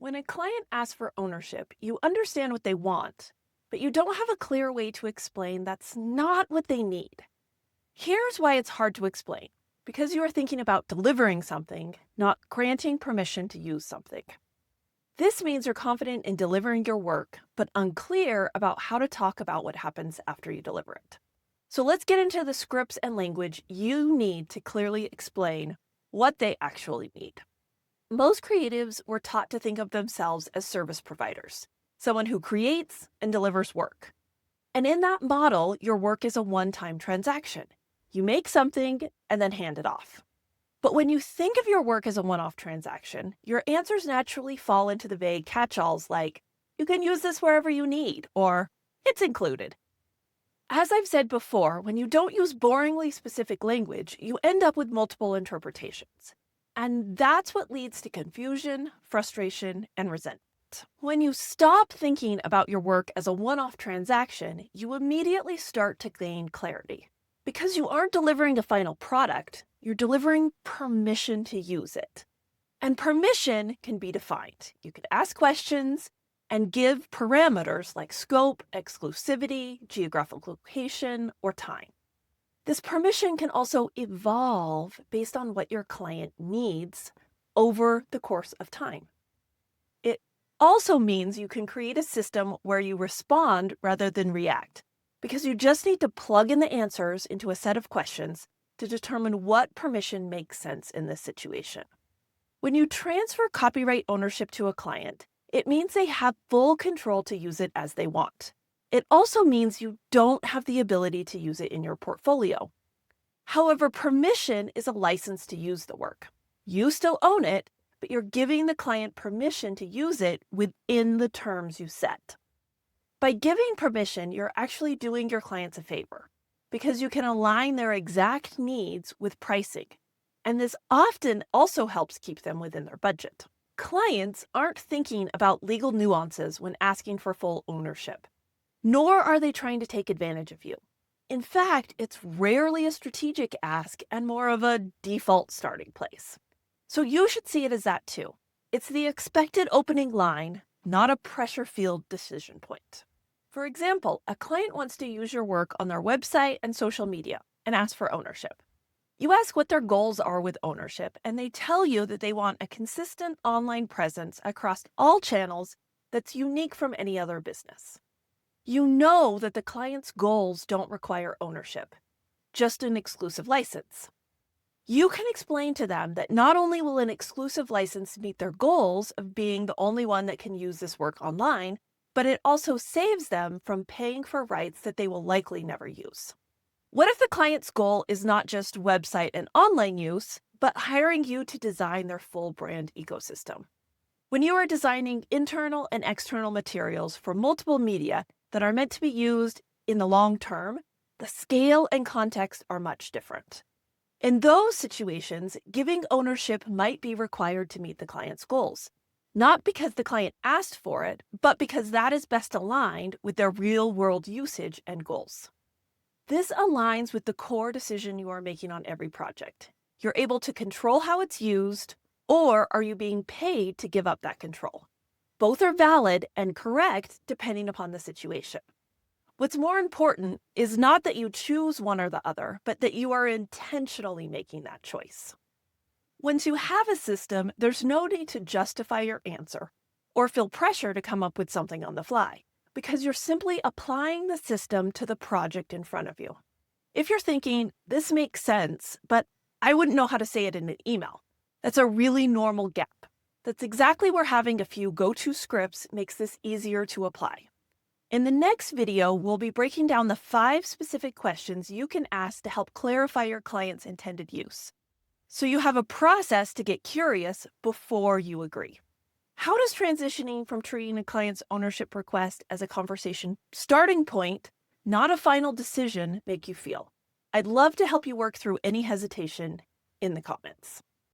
When a client asks for ownership, you understand what they want, but you don't have a clear way to explain that's not what they need. Here's why it's hard to explain because you are thinking about delivering something, not granting permission to use something. This means you're confident in delivering your work, but unclear about how to talk about what happens after you deliver it. So let's get into the scripts and language you need to clearly explain what they actually need. Most creatives were taught to think of themselves as service providers, someone who creates and delivers work. And in that model, your work is a one-time transaction. You make something and then hand it off. But when you think of your work as a one-off transaction, your answers naturally fall into the vague catch-alls like, you can use this wherever you need, or it's included. As I've said before, when you don't use boringly specific language, you end up with multiple interpretations. And that's what leads to confusion, frustration, and resentment. When you stop thinking about your work as a one-off transaction, you immediately start to gain clarity. Because you aren't delivering a final product, you're delivering permission to use it. And permission can be defined. You can ask questions and give parameters like scope, exclusivity, geographic location, or time. This permission can also evolve based on what your client needs over the course of time. It also means you can create a system where you respond rather than react, because you just need to plug in the answers into a set of questions to determine what permission makes sense in this situation. When you transfer copyright ownership to a client, it means they have full control to use it as they want. It also means you don't have the ability to use it in your portfolio. However, permission is a license to use the work. You still own it, but you're giving the client permission to use it within the terms you set. By giving permission, you're actually doing your clients a favor because you can align their exact needs with pricing. And this often also helps keep them within their budget. Clients aren't thinking about legal nuances when asking for full ownership, nor are they trying to take advantage of you. In fact, it's rarely a strategic ask and more of a default starting place. So you should see it as that too. It's the expected opening line, not a pressure-filled decision point. For example, a client wants to use your work on their website and social media and ask for ownership. You ask what their goals are with ownership, and they tell you that they want a consistent online presence across all channels that's unique from any other business. You know that the client's goals don't require ownership, just an exclusive license. You can explain to them that not only will an exclusive license meet their goals of being the only one that can use this work online, but it also saves them from paying for rights that they will likely never use. What if the client's goal is not just website and online use, but hiring you to design their full brand ecosystem? When you are designing internal and external materials for multiple media that are meant to be used in the long term, the scale and context are much different. In those situations, giving ownership might be required to meet the client's goals, not because the client asked for it, but because that is best aligned with their real-world usage and goals. This aligns with the core decision you are making on every project. You're able to control how it's used, or are you being paid to give up that control? Both are valid and correct depending upon the situation. What's more important is not that you choose one or the other, but that you are intentionally making that choice. Once you have a system, there's no need to justify your answer or feel pressure to come up with something on the fly, because you're simply applying the system to the project in front of you. If you're thinking, this makes sense, but I wouldn't know how to say it in an email, that's a really normal gap. That's exactly where having a few go-to scripts makes this easier to apply. In the next video, we'll be breaking down the 5 specific questions you can ask to help clarify your client's intended use, so you have a process to get curious before you agree. How does transitioning from treating a client's ownership request as a conversation starting point, not a final decision, make you feel? I'd love to help you work through any hesitation in the comments.